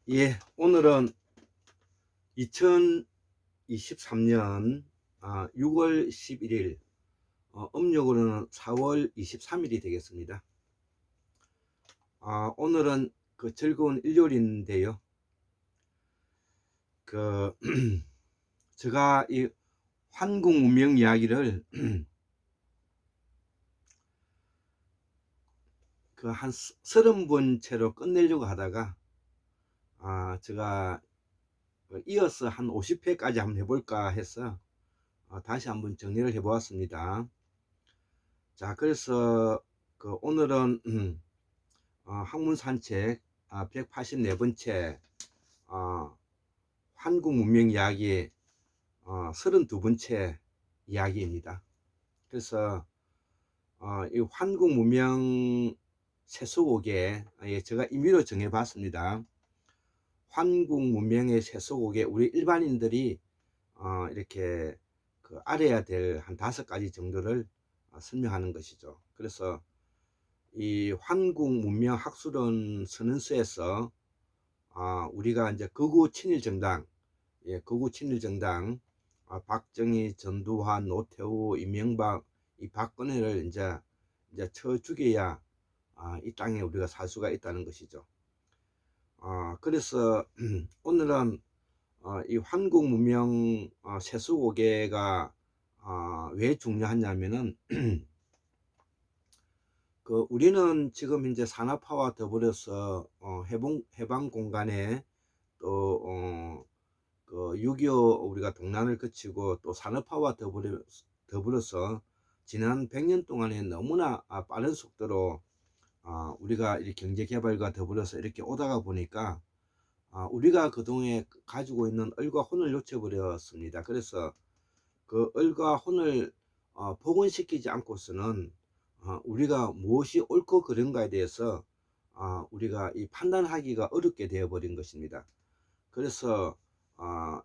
예, 오늘은 2023년 6월 11일, 음력으로는 4월 23일이 되겠습니다. 오늘은 그 즐거운 일요일인데요. 제가 이 환궁 문명 이야기를 한 30번 채로 끝내려고 하다가 제가 이어서 한 50회까지 한번 해볼까 해서 다시 한번 정리를 해 보았습니다. 자, 그래서 오늘은 학문 산책 184번째 한국 문명 이야기 32번째 이야기입니다. 그래서 이 한국 문명 세수곡에 제가 임의로 정해 봤습니다. 한국 문명의 세수곡에 우리 일반인들이 이렇게 알아야 될 한 5가지 정도를 설명하는 것이죠. 그래서 이 한국 문명 학술원 선언서에서 우리가 이제 극우 친일 정당, 극우 친일 정당, 박정희, 전두환, 노태우, 이명박, 이 박근혜를 이제 쳐 죽여야 이 땅에 우리가 살 수가 있다는 것이죠. 그래서 오늘은 이 한국 문명 세수고개가 왜 중요하냐면은 우리는 지금 이제 산업화와 더불어서 해방 공간에 또 6.25 우리가 동란을 거치고 또 산업화와 더불어서 지난 100년 동안에 너무나 빠른 속도로 우리가 이 경제 개발과 더불어서 이렇게 오다가 보니까 우리가 그동안에 가지고 있는 을과 혼을 놓쳐버렸습니다. 그래서 그 을과 혼을 복원시키지 않고서는 우리가 무엇이 옳고 그른가에 대해서 우리가 이 판단하기가 어렵게 되어 버린 것입니다. 그래서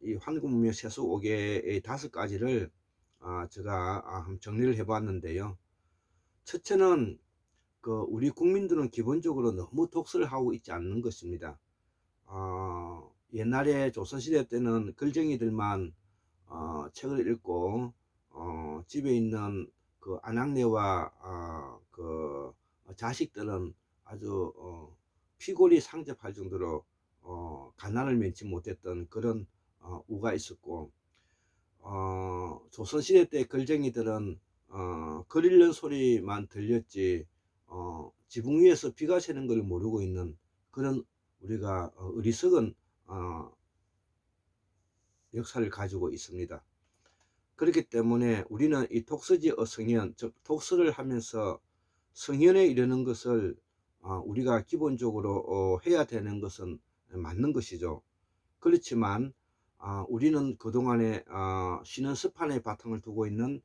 이 한국문명 세수 5개의 5가지를 제가 한번 정리를 해 봤는데요. 첫째는 우리 국민들은 기본적으로 너무 독서를 하고 있지 않는 것입니다. 옛날에 조선시대 때는 글쟁이들만 책을 읽고 집에 있는 아낙네와 자식들은 아주 피골이 상접할 정도로 가난을 면치 못했던 그런 우가 있었고, 조선시대 때 글쟁이들은 글 읽는 소리만 들렸지 지붕 위에서 비가 새는 걸 모르고 있는 그런 우리가 어리석은 역사를 가지고 있습니다. 그렇기 때문에 우리는 이 독서지 성현, 즉 독서를 하면서 성현에 이르는 것을 우리가 기본적으로 해야 되는 것은 맞는 것이죠. 그렇지만 우리는 그동안에 신은 습관의 바탕을 두고 있는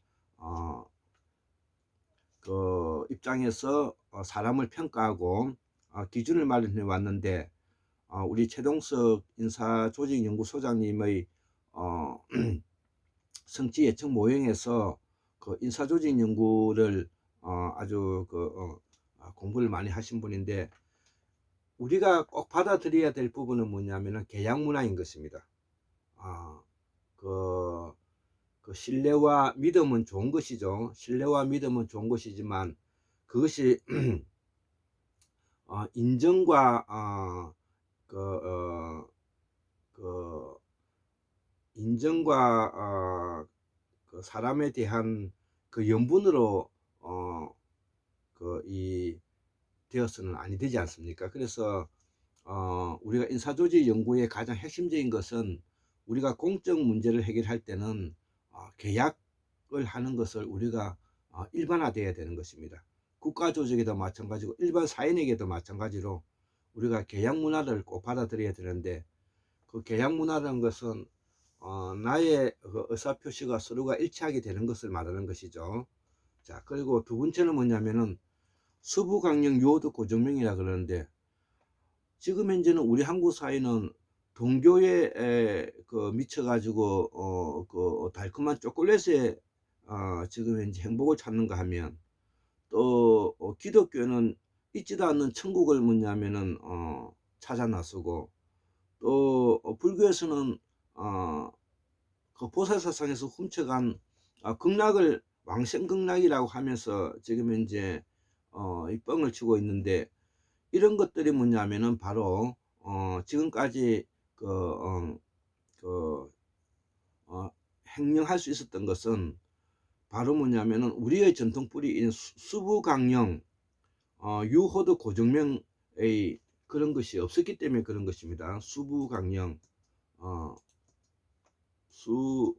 입장에서 사람을 평가하고 기준을 마련해 왔는데, 우리 최동석 인사조직연구소장님의 성취 예측 모형에서 인사조직 연구를 아주 공부를 많이 하신 분인데, 우리가 꼭 받아들여야 될 부분은 뭐냐면은 계약 문화인 것입니다. 신뢰와 믿음은 좋은 것이죠. 신뢰와 믿음은 좋은 것이지만 그것이 인정과 사람에 대한 연분으로 되어서는 아니 되지 않습니까? 그래서 우리가 인사조직 연구의 가장 핵심적인 것은 우리가 공적 문제를 해결할 때는 계약을 하는 것을 우리가 일반화되어야 되는 것입니다. 국가조직에도 마찬가지고 일반 사인에게도 마찬가지로 우리가 계약 문화를 꼭 받아들여야 되는데, 그 계약 문화라는 것은 나의 의사표시가 서로가 일치하게 되는 것을 말하는 것이죠. 자, 그리고 두 번째는 뭐냐면은 수부강령 유호도 고정명이라 그러는데, 지금 현재는 우리 한국 사회는 동교에 미쳐가지고 달콤한 초콜릿에 지금 현재 행복을 찾는가 하면, 또 기독교는 있지도 않는 천국을 뭐냐면은 찾아 나서고, 또 불교에서는 그 보살사상에서 훔쳐간 극락을 왕생극락이라고 하면서 지금 현재 이 뻥을 치고 있는데, 이런 것들이 뭐냐면은 바로 지금까지 그 행령할 수 있었던 것은 바로 뭐냐면은 우리의 전통 뿌리인 수부강령, 유호도 고정명의 그런 것이 없었기 때문에 그런 것입니다. 수부강령, 수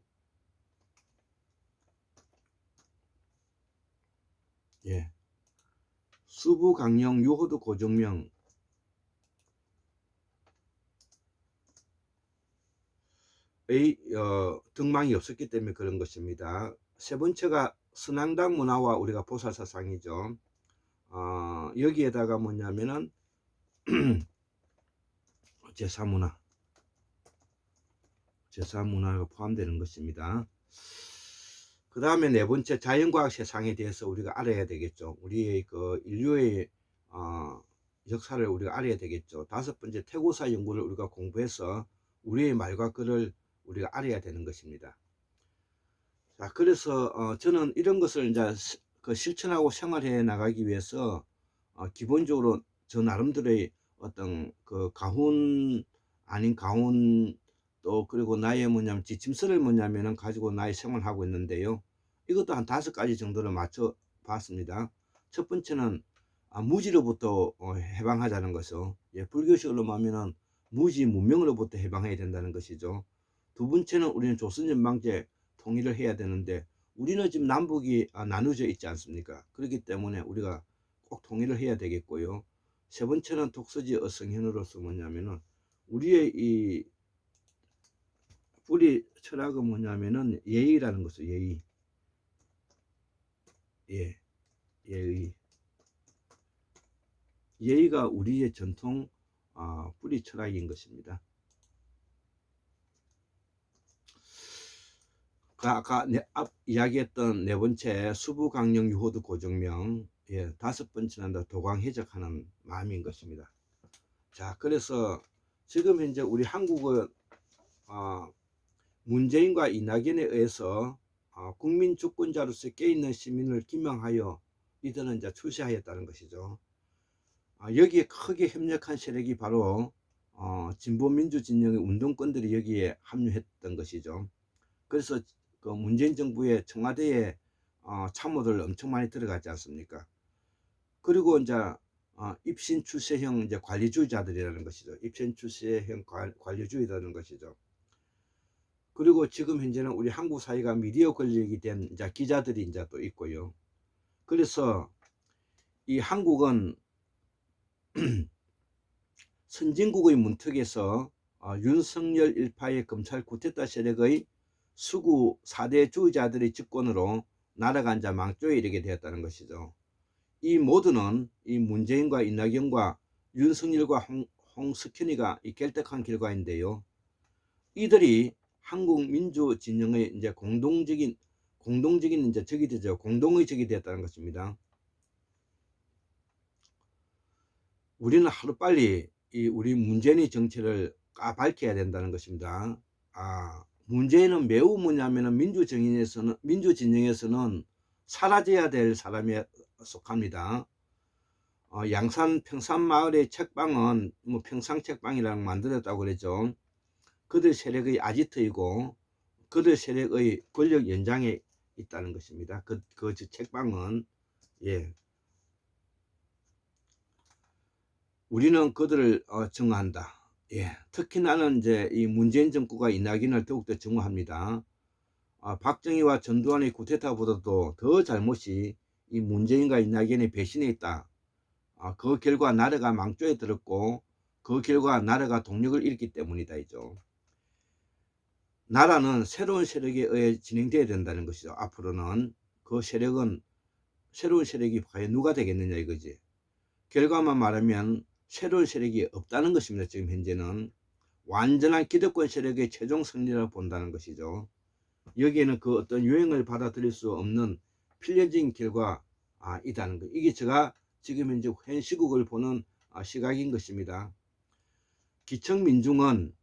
예, 수부강령, 유호도 고정명, 의 등망이 없었기 때문에 그런 것입니다. 세 번째가 선앙당 문화와 우리가 보살사상이죠. 여기에다가 뭐냐면은 제사문화, 제사문화가 포함되는 것입니다. 그 다음에 네 번째, 자연과학 세상에 대해서 우리가 알아야 되겠죠. 우리의 그 인류의 역사를 우리가 알아야 되겠죠. 다섯 번째, 태고사 연구를 우리가 공부해서 우리의 말과 글을 우리가 알아야 되는 것입니다. 자, 그래서 저는 이런 것을 이제 실천하고 생활해 나가기 위해서 기본적으로 저 나름대로의 어떤 그 가훈 아닌 가훈, 또 그리고 나의 뭐냐면 지침서를 뭐냐면은 가지고 나의 생활을 하고 있는데요. 이것도 한 5가지 정도를 맞춰 봤습니다. 첫 번째는 무지로부터 해방하자는 것이죠. 예, 불교식으로 하면은 무지 문명으로부터 해방해야 된다는 것이죠. 두 번째는 우리는 조선전망제 통일을 해야 되는데, 우리는 지금 남북이 나누어져 있지 않습니까? 그렇기 때문에 우리가 꼭 통일을 해야 되겠고요. 세 번째는 독서지 어성현으로서 뭐냐면은 우리의 이 뿌리 철학은 뭐냐면은 예의라는 것이죠. 예의. 예, 예의. 예의가 우리의 전통 뿌리 철학인 것입니다. 아까 앞 이야기했던 네 번째 수부강령 유호도 고정명, 예, 다섯 번째는 도광해적하는 마음인 것입니다. 자, 그래서 지금 현재 우리 한국은 문재인과 이낙연에 의해서 국민 주권자로서 깨있는 시민을 기명하여 이들은 이제 출세하였다는 것이죠. 여기에 크게 협력한 세력이 바로 진보민주진영의 운동권들이 여기에 합류했던 것이죠. 그래서 그 문재인 정부의 청와대에 참모들 엄청 많이 들어갔지 않습니까? 그리고 이제 입신 출세형 이제 관리주의자들이라는 것이죠. 입신 출세형 관리주의라는 것이죠. 그리고 지금 현재는 우리 한국 사회가 미디어 권력이 된 이제 기자들이 이제 또 있고요. 그래서 이 한국은 선진국의 문턱에서 윤석열 일파의 검찰 쿠데타 세력의 수구 4대 주의자들의 집권으로 나라가 이제 망조에 이르게 되었다는 것이죠. 이 모두는 이 문재인과 이낙연과 윤석열과 홍석현이가 이 결탁한 결과인데요. 이들이 한국 민주 진영의 이제 공동적인 이제 적이 되죠. 공동의 적이 되었다는 것입니다. 우리는 하루빨리 이 우리 문재인의 정체를 밝혀야 된다는 것입니다. 문재인은 매우 뭐냐면은 민주 진영에서는 사라져야 될 사람에 속합니다. 양산 평산마을의 책방은 뭐 평상책방이라고 만들었다고 그랬죠. 그들 세력의 아지트이고 그들 세력의 권력 연장에 있다는 것입니다. 그 책방은, 예, 우리는 그들을 증오한다. 예, 특히 나는 이제 이 문재인 정부가 이낙연을 더욱더 증오합니다. 박정희와 전두환의 쿠데타보다도 더 잘못이 이 문재인과 이낙연의 배신에 있다. 그 결과 나라가 망조에 들었고 그 결과 나라가 동력을 잃기 때문이다 이죠. 나라는 새로운 세력에 의해 진행되어야 된다는 것이죠. 앞으로는 그 세력은 새로운 세력이 과연 누가 되겠느냐 이거지. 결과만 말하면 새로운 세력이 없다는 것입니다. 지금 현재는 완전한 기득권 세력의 최종 승리라고 본다는 것이죠. 여기에는 그 어떤 유행을 받아들일 수 없는 필연적인 결과 이다는 거. 이게 제가 지금 현재 현 시국을 보는 시각인 것입니다. 기층민중은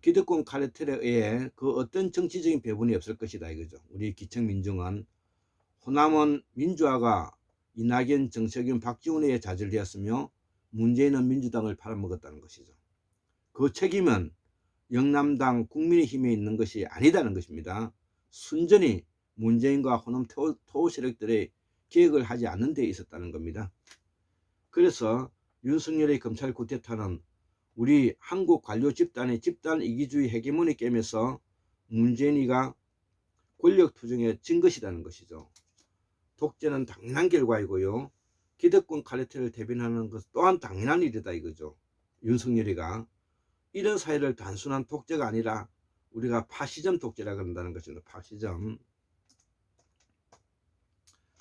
기득권 카르텔에 의해 그 어떤 정치적인 배분이 없을 것이다 이거죠. 우리 기층민중은 호남은 민주화가 이낙연, 정세균, 박지원에 의해 좌절되었으며 문재인은 민주당을 팔아먹었다는 것이죠. 그 책임은 영남당 국민의힘에 있는 것이 아니다는 것입니다. 순전히 문재인과 호남 토호 세력들의 개혁을 하지 않는 데 있었다는 겁니다. 그래서 윤석열의 검찰 쿠데타는 우리 한국 관료 집단의 집단 이기주의 헤게모니 게임에서 문재인이가 권력 투쟁에 진 것이라는 것이죠. 독재는 당연한 결과이고요. 기득권 카르텔을 대변하는 것 또한 당연한 일이다 이거죠. 윤석열이가 이런 사회를 단순한 독재가 아니라 우리가 파시즘 독재라 그런다는 것입니다. 파시즘.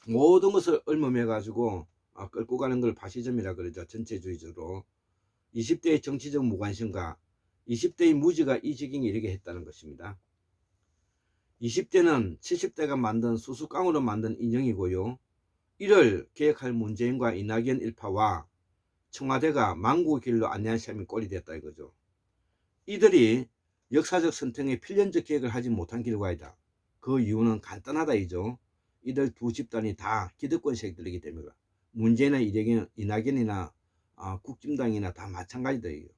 모든 것을 얽매여 가지고 끌고 가는 걸 파시즘이라 그러죠. 전체주의적으로. 20대의 정치적 무관심과 20대의 무지가 이 지경에 이르게 했다는 것입니다. 20대는 70대가 만든 수수깡으로 만든 인형이고요. 이를 계획할 문재인과 이낙연 일파와 청와대가 망국의 길로 안내한 셈이 꼴이 됐다 이거죠. 이들이 역사적 선택의 필연적 계획을 하지 못한 결과이다. 그 이유는 간단하다 이죠. 이들 두 집단이 다 기득권 세력들이기 때문에 문재인이나 이낙연이나 국진당이나 다 마찬가지다 이거.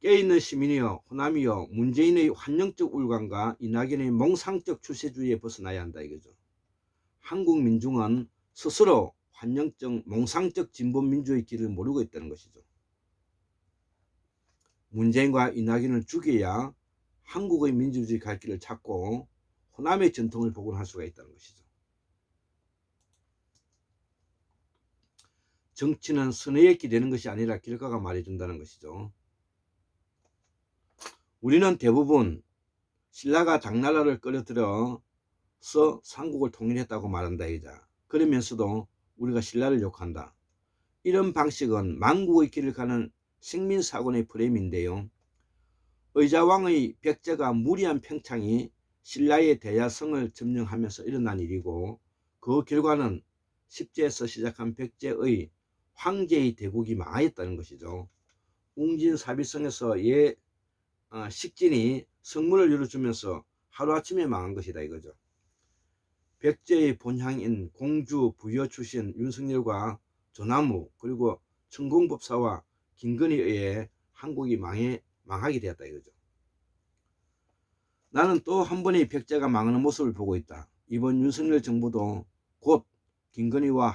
깨어있는 시민이여 호남이여 문재인의 환영적 울광과 이낙연의 몽상적 추세주의에 벗어나야 한다 이거죠. 한국 민중은 스스로 환영적 몽상적 진보민주의 길을 모르고 있다는 것이죠. 문재인과 이낙연을 죽여야 한국의 민주주의 갈 길을 찾고 호남의 전통을 복원할 수가 있다는 것이죠. 정치는 선의에 기대는 것이 아니라 결과가 말해준다는 것이죠. 우리는 대부분 신라가 당나라를 끌어들여서 삼국을 통일했다고 말한다 이자. 그러면서도 우리가 신라를 욕한다. 이런 방식은 망국의 길을 가는 식민사관의 프레임인데요. 의자왕의 백제가 무리한 평창이 신라의 대야성을 점령하면서 일어난 일이고 그 결과는 십제에서 시작한 백제의 황제의 대국이 망하였다는 것이죠. 웅진사비성에서 식진이 성문을 열어주면서 하루아침에 망한 것이다 이거죠. 백제의 본향인 공주 부여 출신 윤석열과 조나무 그리고 천공법사와 김건희에 의해 한국이 망하게 되었다 이거죠. 나는 또 한 번의 백제가 망하는 모습을 보고 있다. 이번 윤석열 정부도 곧 김건희와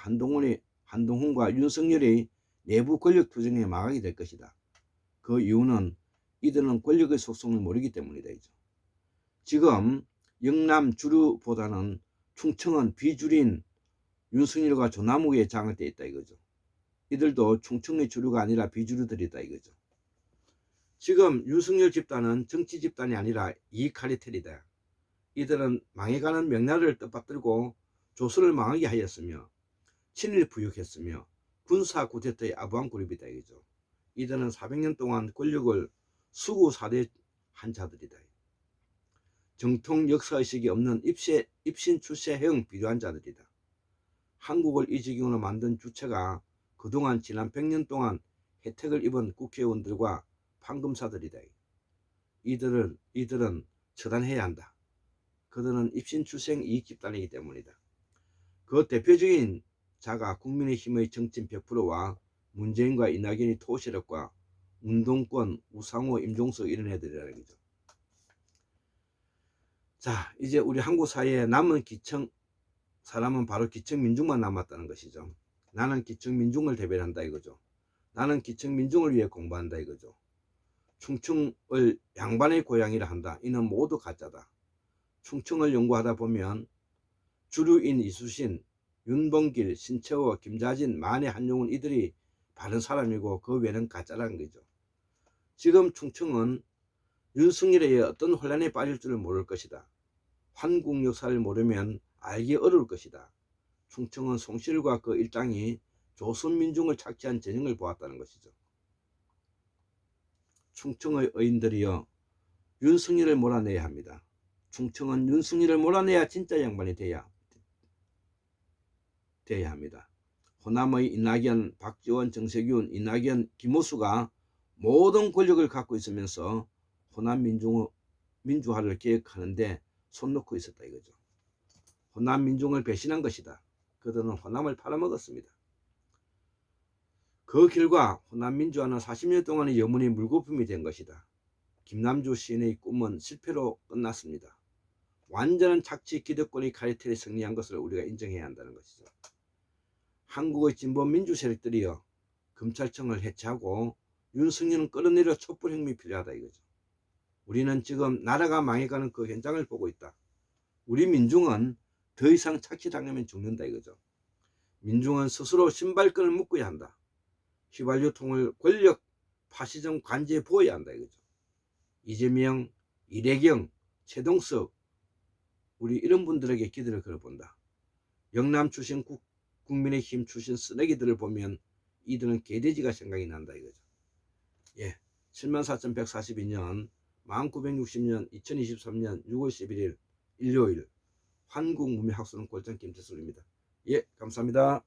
한동훈과 윤석열의 내부 권력 투쟁에 망하게 될 것이다. 그 이유는 이들은 권력의 속성을 모르기 때문이다 이죠. 지금 영남 주류보다는 충청은 비주류인 윤석열과 조나무에 장악되어 있다 이거죠. 이들도 충청의 주류가 아니라 비주류들이다 이거죠. 지금 윤석열 집단은 정치 집단이 아니라 이카르텔이다. 이들은 망해가는 명나라를 뜻받들고 조선을 망하게 하였으며 친일 부역했으며 군사 쿠데타의 아부한 그룹이다 이거죠. 이들은 400년 동안 권력을 수구사대한 자들이다. 정통 역사의식이 없는 입신 출세형 비료한 자들이다. 한국을 이 지경으로 만든 주체가 그동안 지난 100년 동안 혜택을 입은 국회의원들과 판금사들이다. 이들은 처단해야 한다. 그들은 입신 출생 이익 집단이기 때문이다. 그 대표적인 자가 국민의힘의 정치인 100%와 문재인과 이낙연이 토세력과 운동권, 우상호, 임종석 이런 애들이라는 거죠. 자, 이제 우리 한국 사회에 남은 기층 사람은 바로 기층 민중만 남았다는 것이죠. 나는 기층 민중을 대변한다 이거죠. 나는 기층 민중을 위해 공부한다 이거죠. 충청을 양반의 고향이라 한다. 이는 모두 가짜다. 충청을 연구하다 보면 주류인 이수신, 윤봉길, 신채호, 김자진, 만해, 한용운 이들이 바른 사람이고 그 외는 가짜라는 거죠. 지금 충청은 윤석열의 어떤 혼란에 빠질 줄을 모를 것이다. 한국 역사를 모르면 알기 어려울 것이다. 충청은 송실과 그 일당이 조선민중을 착취한 전형을 보았다는 것이죠. 충청의 의인들이여 윤석열을 몰아내야 합니다. 충청은 윤석열을 몰아내야 진짜 양반이 돼야 합니다. 호남의 이낙연, 박지원, 정세균, 이낙연, 김호수가 모든 권력을 갖고 있으면서 호남 민주화를 계획하는데 손 놓고 있었다 이거죠. 호남 민중을 배신한 것이다. 그들은 호남을 팔아먹었습니다. 그 결과 호남 민주화는 40년 동안의 염원이 물거품이 된 것이다. 김남주 시인의 꿈은 실패로 끝났습니다. 완전한 착취 기득권의 카르텔이 승리한 것을 우리가 인정해야 한다는 것이죠. 한국의 진보 민주 세력들이여 검찰청을 해체하고 윤석열은 끌어내려 촛불혁명이 필요하다 이거죠. 우리는 지금 나라가 망해가는 그 현장을 보고 있다. 우리 민중은 더 이상 착취당하면 죽는다 이거죠. 민중은 스스로 신발끈을 묶어야 한다. 휘발유통을 권력 파시즘 관제에 부어야 한다 이거죠. 이재명, 이래경, 최동석 우리 이런 분들에게 기대를 걸어본다. 영남 출신 국민의힘 출신 쓰레기들을 보면 이들은 개돼지가 생각이 난다 이거죠. 예, 74,142년 1960년 2023년 6월 11일 일요일 한국문명학술은 꼴짱 김태술입니다. 예, 감사합니다.